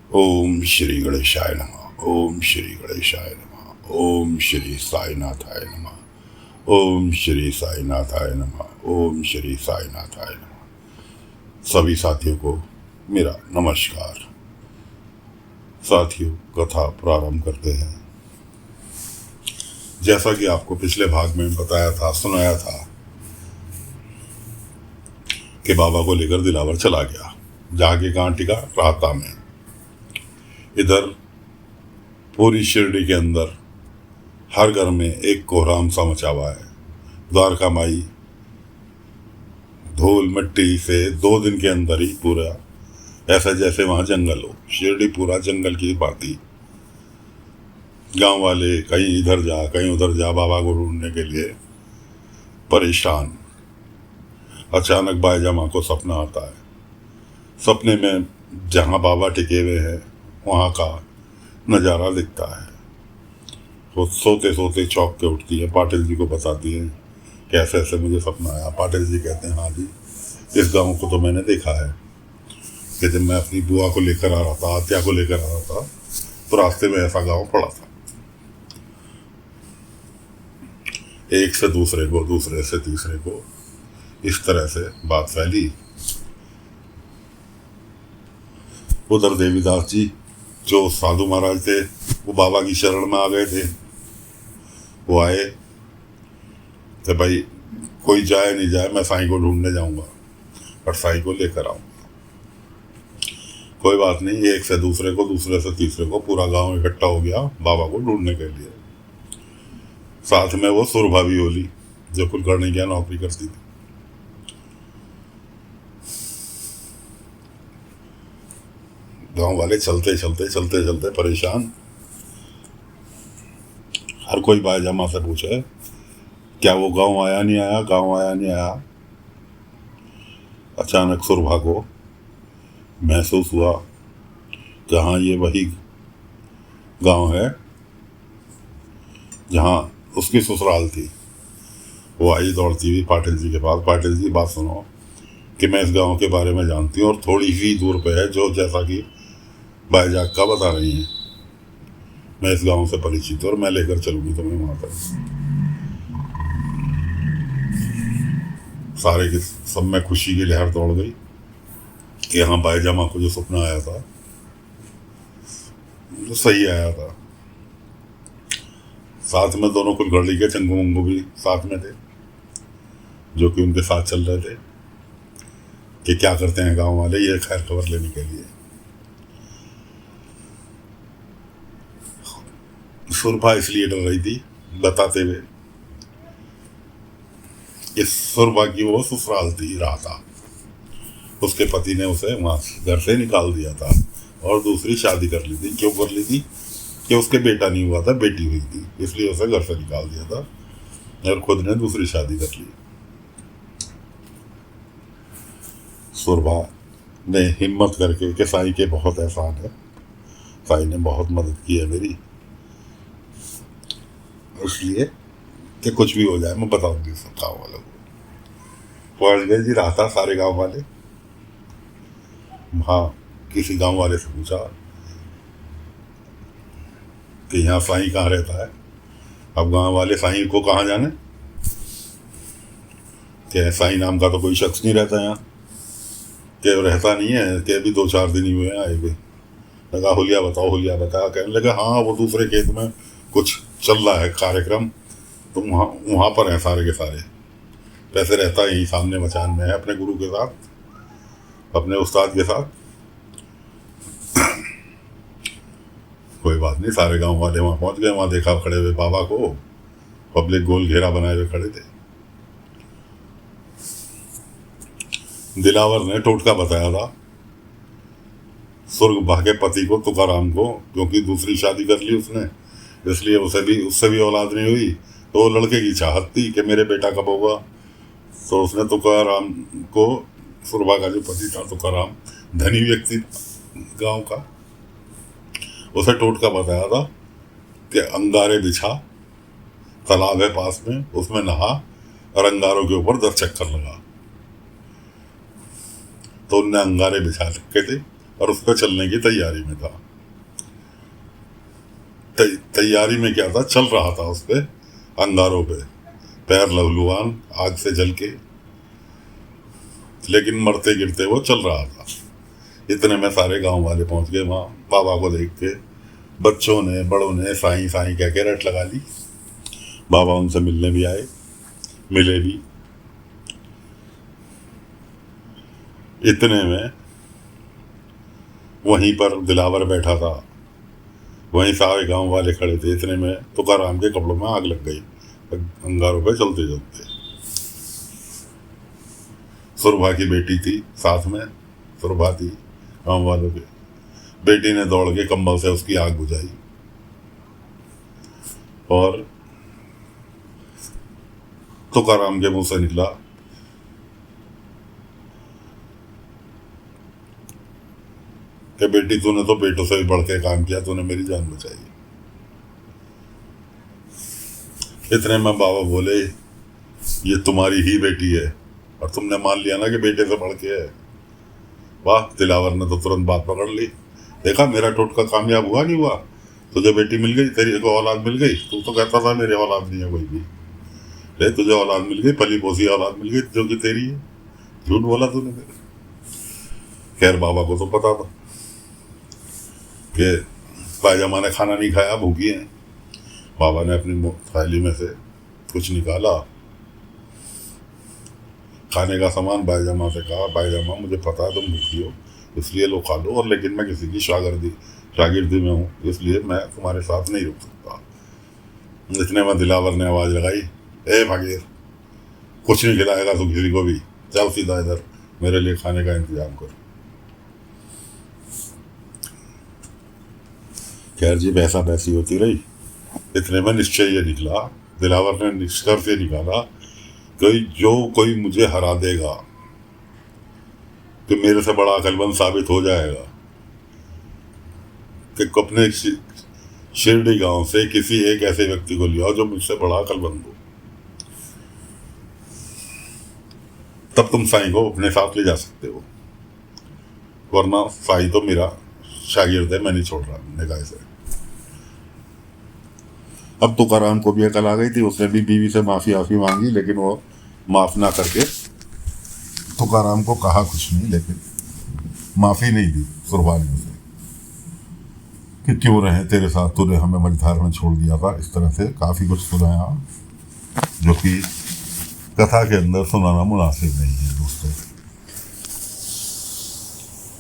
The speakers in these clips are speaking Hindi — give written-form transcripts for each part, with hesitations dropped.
ओम श्री गणेशाय नमः। ओम श्री गणेशाय नमः। ओम श्री साईनाथाय नमः। ओम श्री साईनाथाय नमः। ओम श्री साईनाथाय नमः। सभी साथियों को मेरा नमस्कार। साथियों, कथा प्रारंभ करते हैं। जैसा कि आपको पिछले भाग में बताया था, सुनाया था कि बाबा को लेकर दिलावर चला गया, जाके कहाँ टिका? राहता में। इधर पूरी शिरडी के अंदर हर घर में एक कोहराम सा मचा हुआ है। द्वारका माई धूल मिट्टी से 2 दिन के अंदर ही पूरा ऐसा जैसे वहां जंगल हो। शिरडी पूरा जंगल की भांति। गांव वाले कहीं इधर जा कहीं उधर जा बाबा को ढूंढने के लिए परेशान। अचानक बाईजामा को सपना आता है। सपने में जहां बाबा टिके हुए हैं वहां का नज़ारा दिखता है। वो सोते सोते चौंक के उठती है, पाटिल जी को बताती है कि ऐसे ऐसे मुझे सपना आया। पाटिल जी कहते हैं, हाँ जी, इस गांव को तो मैंने देखा है कि जब मैं अपनी बुआ को लेकर आ रहा था, आत्या को लेकर आ रहा था, तो रास्ते में ऐसा गांव पड़ा था। एक से दूसरे को, दूसरे से तीसरे को, इस तरह से बात फैली। उधर देवीदास जी जो साधु महाराज थे वो बाबा की शरण में आ गए थे। वो आए कि भाई कोई जाए नहीं जाए, मैं साईं को ढूंढने जाऊंगा और साईं को लेकर आऊंगा। कोई बात नहीं, एक से दूसरे को, दूसरे से तीसरे को, पूरा गांव इकट्ठा हो गया बाबा को ढूंढने के लिए। साथ में वो सुरभा भी होली जो कुलकर्णी की नौकरी करती थी। गांव वाले चलते चलते चलते चलते परेशान। हर कोई बाईजामा से पूछे क्या वो गांव आया नहीं आया, गांव आया नहीं आया। अचानक सुरभा को महसूस हुआ कि हाँ, ये वही गांव है जहाँ उसकी ससुराल थी। वो आई दौड़ती हुई पाटिल जी के पास। पाटिल जी, बात सुनो कि मैं इस गांव के बारे में जानती हूँ और थोड़ी ही दूर पे है, जो जैसा कि बाईजाक का बता रही हैं। मैं इस गांव से परिचित हूँ और मैं लेकर चलूंगी तुम्हें वहां पर। सारे के सब में खुशी की लहर दौड़ गई कि हाँ, बाईजामा को जो सपना आया था जो सही आया था। साथ में दोनों कुलकर्णी के चंगू मंगू भी साथ में थे, जो कि उनके साथ चल रहे थे कि क्या करते हैं गांव वाले, ये खैर खबर लेने के लिए। सुरभा इसलिए डर रही थी, बताते हुए इस सुरभा की वो ससुराल थी राहता। उसके पति ने उसे वहां घर से निकाल दिया था और दूसरी शादी कर ली थी। क्यों कर ली थी? कि उसके बेटा नहीं हुआ था, बेटी हुई थी, इसलिए उसे घर से निकाल दिया था और खुद ने दूसरी शादी कर ली। सुरभा ने हिम्मत करके कि साईं के बहुत एहसान है, साईं ने बहुत मदद की है मेरी, इसलिए कि कुछ भी हो जाए मैं बताऊंगी सब गाँव वालों को। पहुंच गए जी राहता सारे गांव वाले। हाँ, किसी गांव वाले से पूछा कि यहाँ साईं कहाँ रहता है। अब गांव वाले साईं को कहाँ जाने, कि साईं नाम का तो कोई शख्स नहीं रहता यहाँ, कि रहता नहीं है, कि अभी 2-4 दिन ही हुए हैं आए हुए। लगा हुलिया बताओ, हुलिया बताया। कहने लगा हाँ, वो दूसरे खेत में कुछ चल रहा है कार्यक्रम, तो वहाँ वहाँ पर हैं सारे के सारे। वैसे रहता यही सामने मचान में है, अपने गुरु के साथ, अपने उस्ताद के साथ। कोई बात नहीं, सारे गांव वाले वहां पहुंच गए। वहां देखा खड़े हुए बाबा को, पब्लिक गोल घेरा बनाए हुए खड़े थे। दिलावर ने टोटका बताया था सुर्ग भागे पति को, तुकाराम को, क्योंकि दूसरी शादी कर ली उसने, इसलिए उससे भी औलाद नहीं हुई। तो वो लड़के की चाहत थी कि मेरे बेटा कब होगा। तो उसने तुकाराम को, सुरभा का जो पति था तुकाराम, धनी व्यक्ति गांव का, उसे टोटका बताया था कि अंगारे बिछा, तालाब है पास में, उसमें नहा और अंगारों के ऊपर 10 चक्कर लगा। तो उनने अंगारे बिछा रखे थे और उस पर चलने की तैयारी में था। तैयारी में क्या था, चल रहा था उस पे, अंगारों पे, पैर लहलुहान आग से जल के, लेकिन मरते गिरते वो चल रहा था। इतने में सारे गांव वाले पहुंच गए वहां। बाबा को देख के बच्चों ने बड़ों ने साईं साईं कह के रट लगा ली। बाबा उनसे मिलने भी आए, मिले भी। इतने में वहीं पर दिलावर बैठा था, वहीं सारे गांव वाले खड़े थे। इतने में तुकाराम के कपड़ों में आग लग गई, अंगारों पे चलते चलते। सुरभा की बेटी थी साथ में, सुरभा थी गांव वालों के। बेटी ने दौड़ के कंबल से उसकी आग बुझाई और तुकाराम के मुंह से निकला कि बेटी तूने तो बेटों से भी बढ़ के काम किया, तूने मेरी जान बचाई। इतने में बाबा बोले, ये तुम्हारी ही बेटी है और तुमने मान लिया ना कि बेटे से बढ़ के है। वाह, दिलावर ने तो तुरंत बात पकड़ ली। देखा, मेरा टोटका कामयाब हुआ नहीं हुआ? तुझे बेटी मिल गई, तेरी को औलाद मिल गई। तू तो कहता था मेरे औलाद नहीं है कोई भी, ले तुझे औलाद मिल गई, पली पोसी औलाद मिल गई जो कि तेरी है। झूठ बोला तूने मेरे। खैर बाबा को तो पता था कि पायजामा ने खाना नहीं खाया, भूखी है। बाबा ने अपनी थैली में से कुछ निकाला, खाने का सामान, पायजामा से कहा, पायजामा मुझे पता है तुम भूखी हो, इसलिए लो खा लो, और लेकिन मैं किसी की शागिर्दी में हूँ, इसलिए मैं तुम्हारे साथ नहीं रुक सकता। इतने में दिलावर ने आवाज़ लगाई, ए भागीर, कुछ नहीं खिलाएगा तू किसी को भी, चल सीधा इधर मेरे लिए खाने का इंतजाम कर। खैर जी, पैसा पैसी होती रही। इतने में निश्चय ये निकला, दिलावर ने निष्कर्ष ये निकाला कि जो कोई मुझे हरा देगा कि मेरे से बड़ा अकलमंद साबित हो जाएगा कि अपने शिरडी गांव से किसी एक ऐसे व्यक्ति को लिया जो मुझसे बड़ा अकलमंद हो, तब तुम साईं को अपने साथ ले जा सकते हो, वरना साईं तो मेरा शागिर्द है, मैं नहीं छोड़ रहा निगाह से। अब तुकाराम को भी अकल आ गई थी। उसने भी बीवी से माफ़ी मांगी, लेकिन वो माफ़ ना करके तुकाराम को कहा कुछ नहीं, लेकिन माफ़ी नहीं दी सुरभा ने उसे कि क्यों रहे तेरे साथ, तूने हमें मझधार में छोड़ दिया था। इस तरह से काफ़ी कुछ सुनाया जो कि कथा के अंदर सुनाना मुनासिब नहीं है दोस्तों।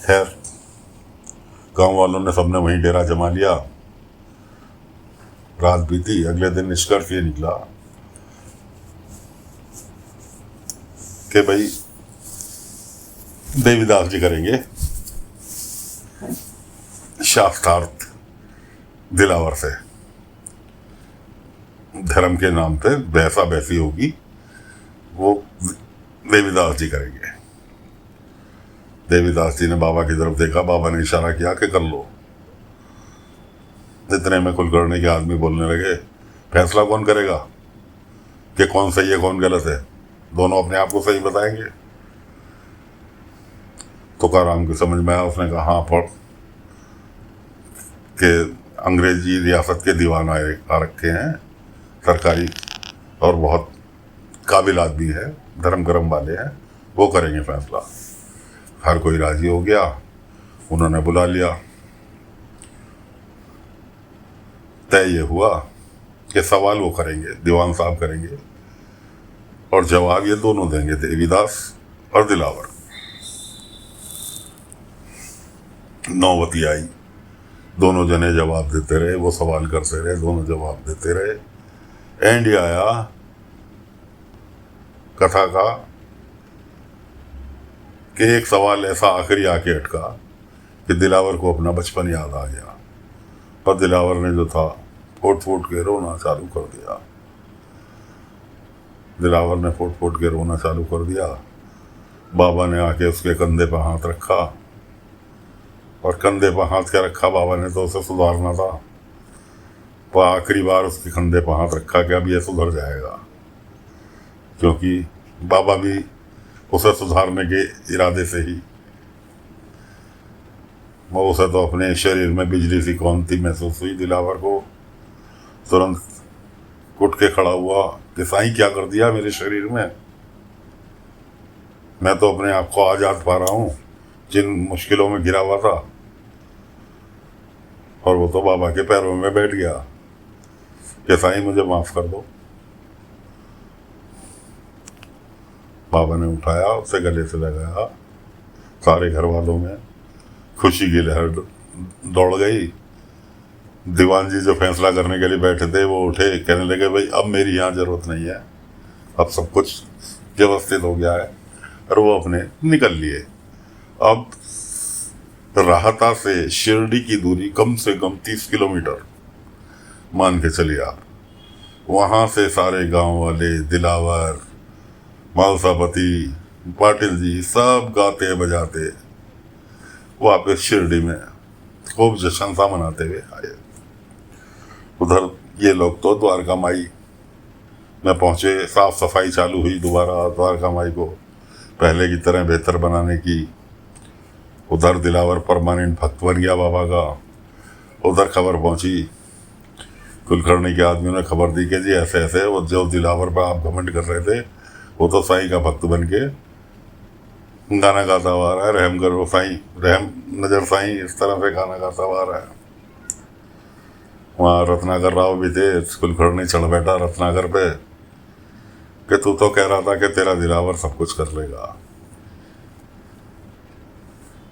खैर गांव वालों ने सबने वहीं डेरा जमा लिया। रात बीती, अगले दिन निष्कर्ष ये निकला कि भाई देवीदास जी करेंगे शास्त्रार्थ दिलावर से, धर्म के नाम पे बहसा बहसी होगी, वो देवीदास जी करेंगे। देवीदास जी ने बाबा की तरफ देखा, बाबा ने इशारा किया कि कर लो। इतने में कुलकर्णी के आदमी बोलने लगे, फैसला कौन करेगा कि कौन सही है कौन गलत है? दोनों अपने आप को सही बताएंगे। तुकाराम की समझ में आया, उसने कहा हाँ पढ़ के अंग्रेजी रियासत के दीवान आ रखे हैं, सरकारी और बहुत काबिल आदमी है, धर्म कर्म वाले हैं, वो करेंगे फैसला। हर कोई राजी हो गया, उन्होंने बुला लिया। तय ये हुआ कि सवाल वो करेंगे, दीवान साहब करेंगे, और जवाब ये दोनों देंगे, देवीदास और दिलावर। नौबती आई, दोनों जने जवाब देते रहे, वो सवाल करते रहे, दोनों जवाब देते रहे। एंड आया कथा का कि एक सवाल ऐसा आखिरी आके अटका कि दिलावर को अपना बचपन याद आ गया, पर दिलावर ने जो था फूट फूट के रोना चालू कर दिया। दिलावर ने फूट फूट के रोना चालू कर दिया। बाबा ने आके उसके कंधे पर हाथ रखा, और कंधे पर हाथ क्या रखा, बाबा ने तो उसे सुधारना था, पर आखिरी बार उसके कंधे पर हाथ रखा कि अब ये सुधर जाएगा, क्योंकि बाबा भी उसे सुधारने के इरादे से ही वो उसे तो अपने शरीर में बिजली सी कौनती महसूस हुई। दिलावर को तुरंत उठ के खड़ा हुआ कि साईं क्या कर दिया मेरे शरीर में, मैं तो अपने आप को आजाद पा रहा हूँ जिन मुश्किलों में घिरा हुआ था। और वो तो बाबा के पैरों में बैठ गया कि साईं मुझे माफ कर दो। बाबा ने उठाया, उसे गले से लगाया। सारे घर वालों में खुशी की लहर दौड़ गई। दीवान जी जो फैसला करने के लिए बैठे थे वो उठे, कहने लगे भाई अब मेरी यहाँ जरूरत नहीं है, अब सब कुछ व्यवस्थित हो गया है। और वो अपने निकल लिए। अब राहता से शिरडी की दूरी कम से कम 30 किलोमीटर मान के चलिए आप। वहाँ से सारे गांव वाले, दिलावर, मालसापति, पाटिल जी सब गाते बजाते वापस शिरडी में खूब जश्न सा मनाते हुए आए। उधर ये लोग तो द्वारका माई में पहुँचे। साफ सफाई चालू हुई दोबारा द्वारका माई को पहले की तरह बेहतर बनाने की। उधर दिलावर परमानेंट भक्त बन गया बाबा का। उधर खबर पहुंची, कुलकर्णी के आदमियों ने खबर दी कि जी ऐसे ऐसे वो जो दिलावर पर आप घमंड कर रहे थे वो तो साईं का भक्त बन के गाना गाता हुआ आ रहा है, रहम करो साईं, रहम नजर साईं, इस तरह से गाना गाता हुआ आ रहा है। वहाँ रत्नाकर राव भी थे। कुलकर्णी चढ़ बैठा रत्नाकर पे कि तू तो कह रहा था कि तेरा दिलावर सब कुछ कर लेगा,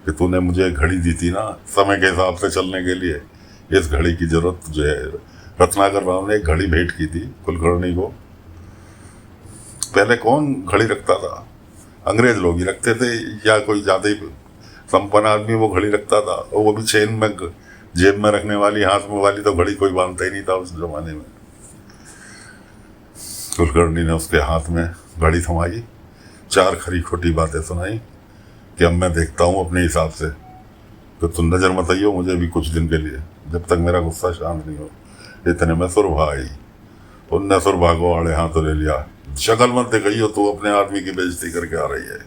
कि तूने मुझे घड़ी दी थी ना समय के हिसाब से चलने के लिए, इस घड़ी की जरूरत तुझे है। रत्नाकर राव ने एक घड़ी भेंट की थी कुलकर्णी को। पहले कौन घड़ी रखता था? अंग्रेज लोग ही रखते थे या कोई ज़्यादा ही संपन्न आदमी वो घड़ी रखता था। और वो भी चेन में जेब में रखने वाली, हाथ में वाली तो घड़ी कोई बांधता ही नहीं था उस जमाने में। कुलकर्णी ने उसके हाथ में घड़ी थमाई, 4 खरी खोटी बातें सुनाई कि अब मैं देखता हूँ अपने हिसाब से, तो तुम नज़र मत आइयो मुझे भी कुछ दिन के लिए, जब तक मेरा गुस्सा शांत नहीं हो। इतने में सुरभा आई। उनने सुरभा को आड़े हाथों ले लिया। शक्ल मत दिखाइयो, तू अपने आदमी की बेइज्जती करके आ रही है।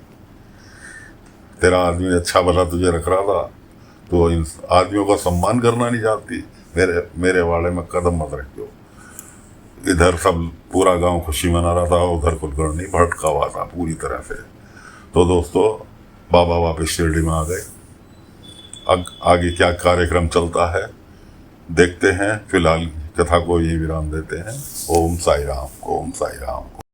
तेरा आदमी अच्छा भला तुझे रख रहा था, तो इन आदमियों का सम्मान करना नहीं चाहती। मेरे वाले में कदम मत रखियो। इधर सब पूरा गांव खुशी मना रहा था, उधर कुलकर्णी भटका हुआ था पूरी तरह से। तो दोस्तों बाबा वापस शिरडी में आ गए। आगे क्या कार्यक्रम चलता है देखते हैं। फिलहाल कथा को यही विराम देते हैं। ओम साई राम, ओम साई राम।